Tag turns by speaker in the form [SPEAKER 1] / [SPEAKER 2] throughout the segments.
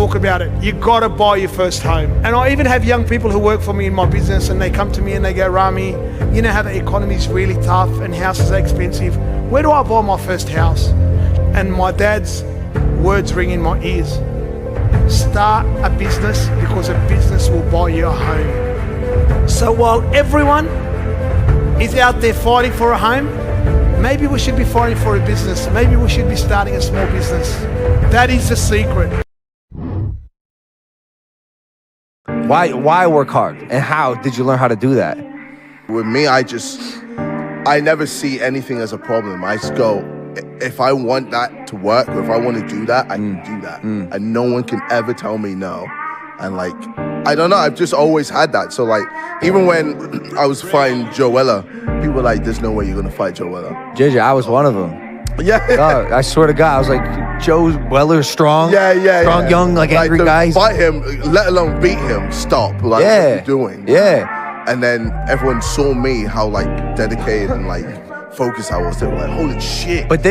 [SPEAKER 1] talk about it. You gotta buy your first home. And I even have young people who work for me in my business, and they come to me and they go, Rami, you know how the economy is really tough and houses are expensive. Where do I buy my first house? And my dad's words ring in my ears. Start a business, because a business will buy you a home. So while everyone is out there fighting for a home, maybe we should be fighting for a business. Maybe we should be starting a small business. That is the secret.
[SPEAKER 2] Why work hard? And how did you learn how to do that?
[SPEAKER 3] With me, I never see anything as a problem. I just go, if I want that to work, or if I want to do that, I can do that. And no one can ever tell me no. And like, I don't know, I've just always had that. So like, even when I was fighting Joella, people were like, there's no way you're gonna fight Joella.
[SPEAKER 2] JJ, I was one of them.
[SPEAKER 3] Yeah.
[SPEAKER 2] God, I swear to God, I was like, Joe Weller, strong, strong, young, like angry guy.
[SPEAKER 3] Fight him, let alone beat him, stop. Like, what are you doing?
[SPEAKER 2] Yeah.
[SPEAKER 3] And then everyone saw me, how like dedicated and like focused I was. They were like, holy shit.
[SPEAKER 2] But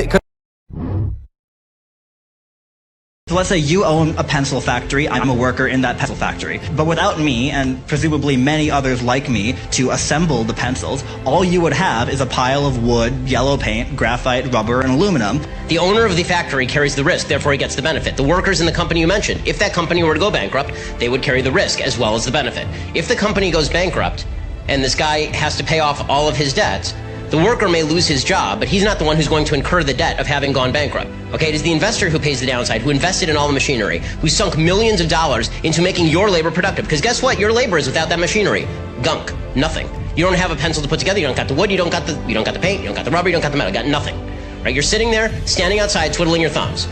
[SPEAKER 4] So let's say you own a pencil factory, I'm a worker in that pencil factory. But without me, and presumably many others like me, to assemble the pencils, all you would have is a pile of wood, yellow paint, graphite, rubber, and aluminum.
[SPEAKER 5] The owner of the factory carries the risk, therefore he gets the benefit. The workers in the company you mentioned, if that company were to go bankrupt, they would carry the risk as well as the benefit. If the company goes bankrupt, and this guy has to pay off all of his debts, the worker may lose his job, but he's not the one who's going to incur the debt of having gone bankrupt. Okay, it is the investor who pays the downside, who invested in all the machinery, who sunk millions of dollars into making your labor productive. Because guess what? Your labor is without that machinery. Gunk. Nothing. You don't have a pencil to put together, you don't got the wood, you don't got the paint, you don't got the rubber, you don't got the metal, you got nothing. Right? You're sitting there, standing outside, twiddling your thumbs.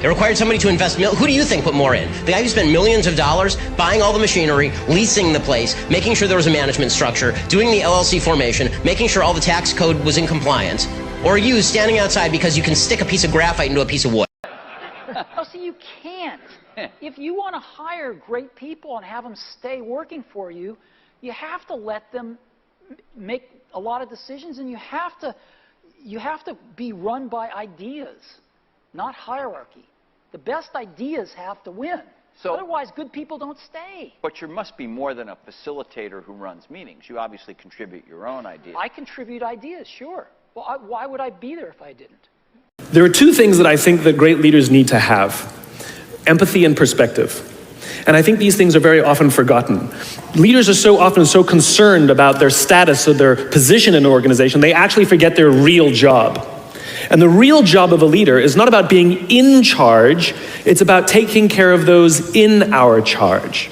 [SPEAKER 5] It required somebody to invest, who do you think put more in? The guy who spent millions of dollars buying all the machinery, leasing the place, making sure there was a management structure, doing the LLC formation, making sure all the tax code was in compliance, or you standing outside because you can stick a piece of graphite into a piece of wood?
[SPEAKER 6] Oh, see, you can't. If you want to hire great people and have them stay working for you, you have to let them make a lot of decisions, and you have to be run by ideas, not hierarchy. The best ideas have to win. So, otherwise, good people don't stay.
[SPEAKER 7] But you must be more than a facilitator who runs meetings. You obviously contribute your own ideas.
[SPEAKER 6] I contribute ideas, sure. Well, why would I be there if I didn't?
[SPEAKER 8] There are two things that I think that great leaders need to have: empathy and perspective. And I think these things are very often forgotten. Leaders are so often so concerned about their status or their position in an organization, they actually forget their real job. And the real job of a leader is not about being in charge, it's about taking care of those in our charge.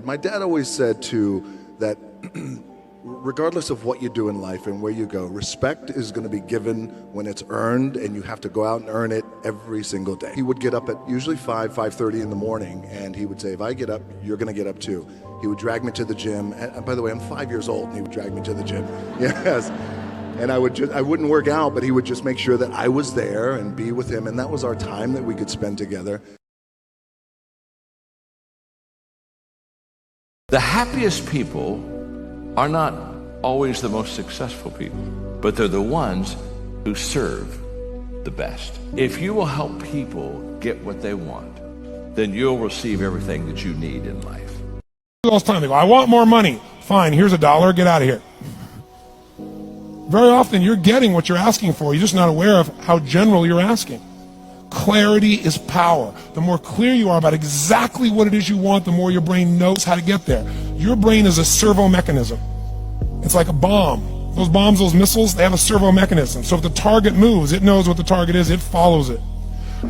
[SPEAKER 9] My dad always said that regardless of what you do in life and where you go, respect is going to be given when it's earned, and you have to go out and earn it every single day. He would get up at usually 5:30 in the morning, and he would say, if I get up, you're going to get up too. He would drag me to the gym. And by the way, I'm 5 years old, and he would drag me to the gym. Yes. And I wouldn't work out, but he would just make sure that I was there and be with him, and that was our time that we could spend together.
[SPEAKER 10] The happiest people are not always the most successful people, but they're the ones who serve the best. If you will help people get what they want, then you'll receive everything that you need in life.
[SPEAKER 11] All the time they go, I want more money. Fine, here's $1, get out of here. Very often you're getting what you're asking for, you're just not aware of how general you're asking. Clarity is power. The more clear you are about exactly what it is you want, the more your brain knows how to get there. Your brain is a servo mechanism. It's like a bomb. Those bombs, those missiles, they have a servo mechanism. So if the target moves, it knows what the target is, it follows it.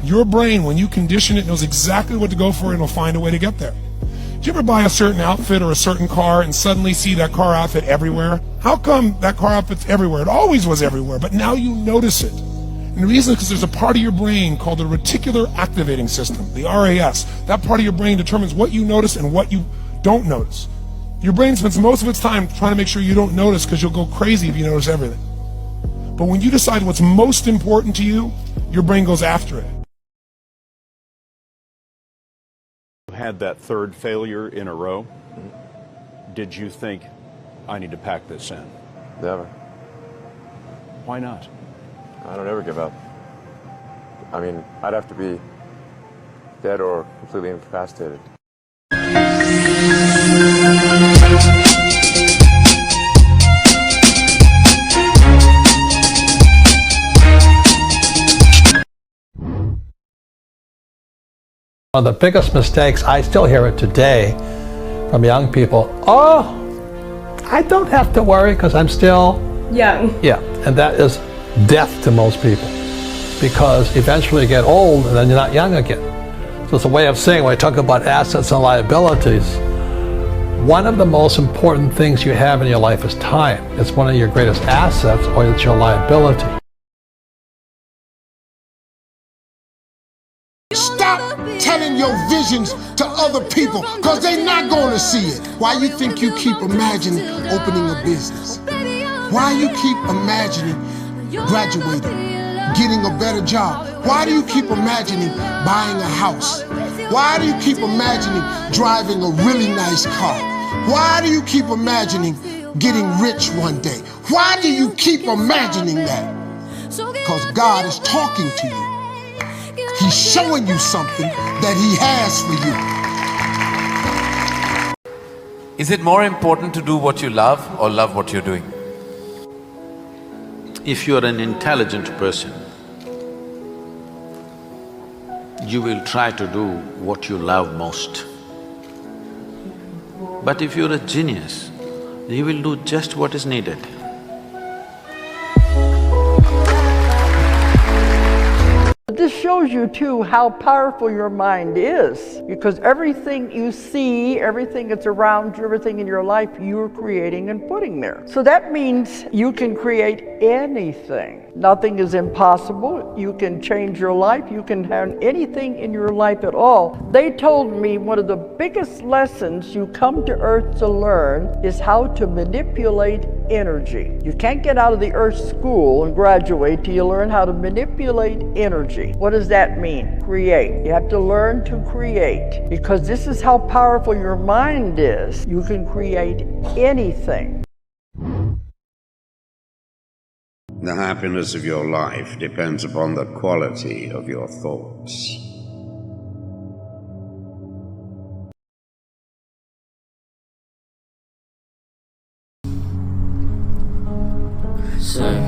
[SPEAKER 11] Your brain, when you condition it, knows exactly what to go for, and it'll find a way to get there. Do you ever buy a certain outfit or a certain car and suddenly see that car outfit everywhere? How come that car outfit's everywhere? It always was everywhere, but now you notice it. And the reason is because there's a part of your brain called the reticular activating system, the RAS. That part of your brain determines what you notice and what you don't notice. Your brain spends most of its time trying to make sure you don't notice, because you'll go crazy if you notice everything. But when you decide what's most important to you, your brain goes after it.
[SPEAKER 12] Had that third failure in a row, did you think, I need to pack this in?
[SPEAKER 13] Never.
[SPEAKER 12] Why not?
[SPEAKER 13] I don't ever give up. I mean, I'd have to be dead or completely incapacitated.
[SPEAKER 14] One of the biggest mistakes, I still hear it today from young people, oh, I don't have to worry because I'm still
[SPEAKER 15] young.
[SPEAKER 14] Yeah, and that is death to most people, because eventually you get old and then you're not young again. So it's a way of saying, when I talk about assets and liabilities, one of the most important things you have in your life is time. It's one of your greatest assets, or it's your liability.
[SPEAKER 16] Stop telling your visions to other people, because they're not going to see it. Why you think you keep imagining opening a business? Why you keep imagining graduating, getting a better job? Why do you keep imagining buying a house? Why do you keep imagining driving a really nice car? Why do you keep imagining getting rich one day? Why do you keep imagining that? Because God is talking to you. He's showing you something that He has for you.
[SPEAKER 17] Is it more important to do what you love or love what you're doing?
[SPEAKER 18] If you're an intelligent person, you will try to do what you love most. But if you're a genius, you will do just what is needed.
[SPEAKER 19] This shows you too how powerful your mind is, because everything you see, everything that's around you, everything in your life, you're creating and putting there. So that means you can create anything. Nothing is impossible. You can change your life. You can have anything in your life at all. They told me one of the biggest lessons you come to Earth to learn is how to manipulate energy. You can't get out of the Earth school and graduate till you learn how to manipulate energy. What does that mean? Create. You have to learn to create, because this is how powerful your mind is. You can create anything.
[SPEAKER 20] The happiness of your life depends upon the quality of your thoughts.
[SPEAKER 21] Sing.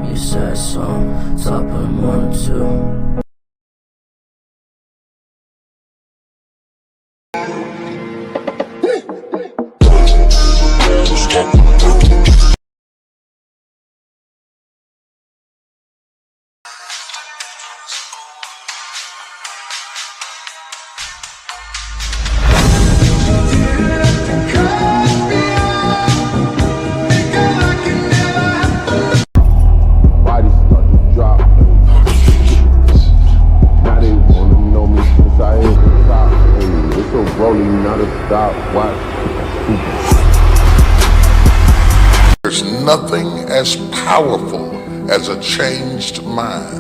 [SPEAKER 21] You said song, top of 1, 2.
[SPEAKER 22] There's nothing as powerful as a changed mind.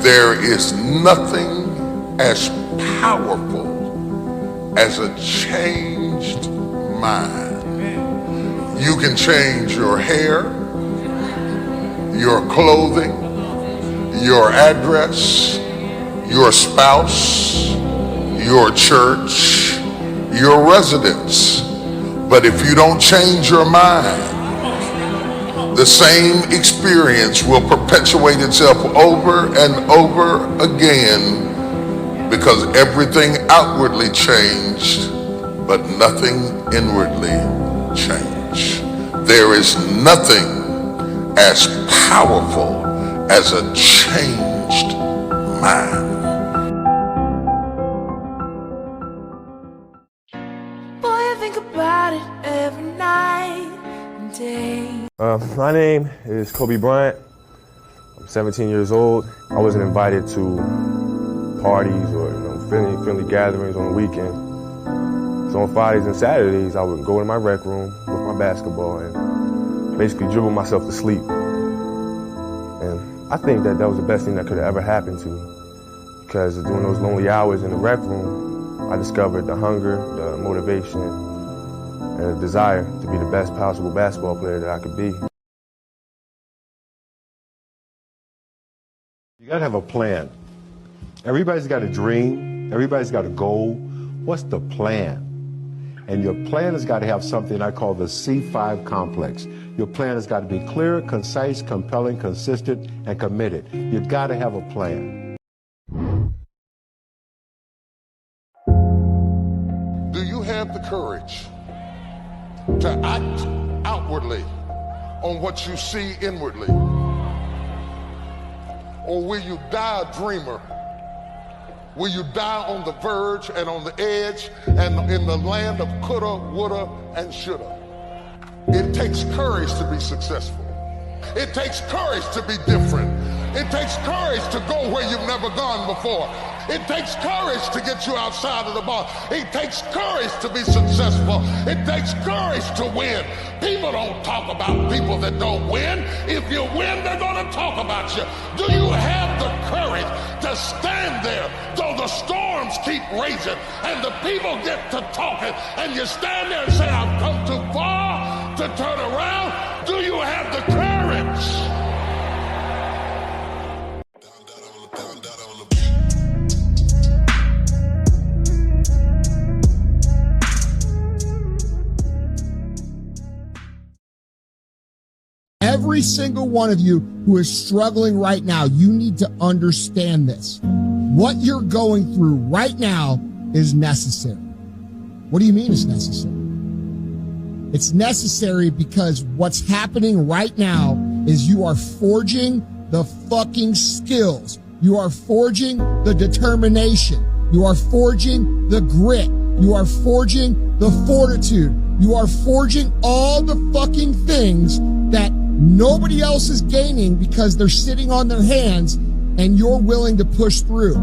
[SPEAKER 22] There is nothing as powerful as a changed mind. You can change your hair, your clothing, your address, your spouse, your church, your residence. But if you don't change your mind, the same experience will perpetuate itself over and over again, because everything outwardly changed, but nothing inwardly changed. There is nothing as powerful as a changed mind.
[SPEAKER 13] My name is Kobe Bryant. I'm 17 years old. I wasn't invited to parties or friendly gatherings on the weekend. So on Fridays and Saturdays, I would go in my rec room with my basketball and basically dribble myself to sleep. And I think that was the best thing that could have ever happened to me, because during those lonely hours in the rec room, I discovered the hunger, the motivation, and a desire to be the best possible basketball player that I could be.
[SPEAKER 1] You gotta have a plan. Everybody's got a dream. Everybody's got a goal. What's the plan? And your plan has got to have something I call the C5 complex. Your plan has got to be clear, concise, compelling, consistent, and committed. You've got to have a plan.
[SPEAKER 22] Do you have the courage to act outwardly on what you see inwardly? Or will you die a dreamer? Will you die on the verge and on the edge and in the land of coulda, woulda, and shoulda? It takes courage to be successful. It takes courage to be different. It takes courage to go where you've never gone before. It takes courage to get you outside of the box. It takes courage to be successful. It takes courage to win. People don't talk about people that don't win. If you win, they're going to talk about you. Do you have the courage to stand there though the storms keep raging and the people get to talking and you stand there and say, I've come too far to turn around? Do you have the courage?
[SPEAKER 16] Every single one of you who is struggling right now, you need to understand this. What you're going through right now is necessary. What do you mean it's necessary? It's necessary because what's happening right now is you are forging the fucking skills. You are forging the determination. You are forging the grit. You are forging the fortitude. You are forging all the fucking things that nobody else is gaining because they're sitting on their hands and you're willing to push through.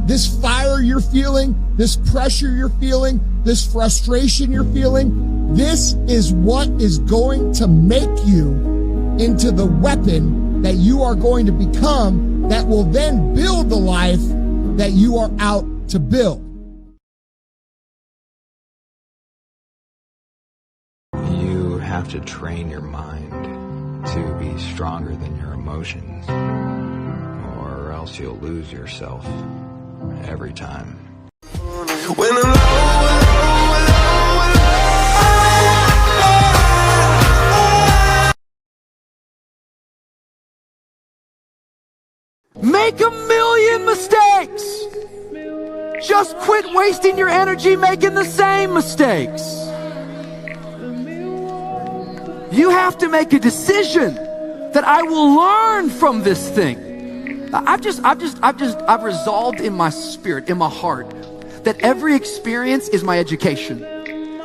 [SPEAKER 16] This fire you're feeling, this pressure you're feeling, this frustration you're feeling, this is what is going to make you into the weapon that you are going to become that will then build the life that you are out to build.
[SPEAKER 15] You have to train your mind to be stronger than your emotions, or else you'll lose yourself every time. When I'm
[SPEAKER 2] Make a million mistakes. Just quit wasting your energy making the same mistakes. You have to make a decision that I will learn from this thing. I've resolved in my spirit, in my heart, that every experience is my education.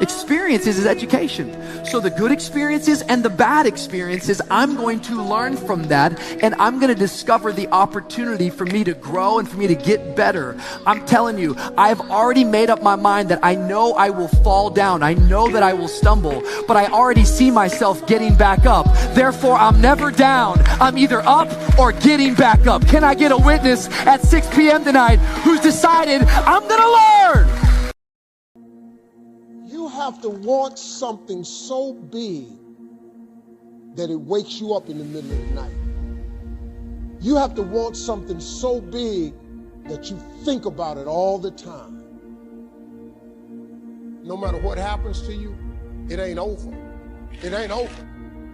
[SPEAKER 2] Experiences is education. So the good experiences and the bad experiences, I'm going to learn from that, and I'm going to discover the opportunity for me to grow and for me to get better. I'm telling you, I've already made up my mind that I know I will fall down. I know that I will stumble, but I already see myself getting back up. Therefore, I'm never down. I'm either up or getting back up. Can I get a witness at 6 p.m. tonight who's decided I'm going to learn?
[SPEAKER 16] You have to want something so big that it wakes you up in the middle of the night. You have to want something so big that you think about it all the time. No matter what happens to you, it ain't over. It ain't over.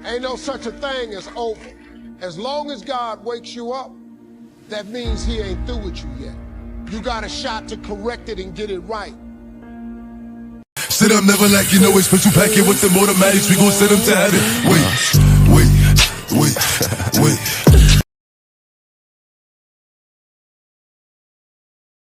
[SPEAKER 16] Ain't no such a thing as over. As long as God wakes you up, that means he ain't through with you yet. You got a shot to correct it and get it right.
[SPEAKER 23] Sit up, never like you know it's special packet with the automatics. We gon' send them to heaven. Wait.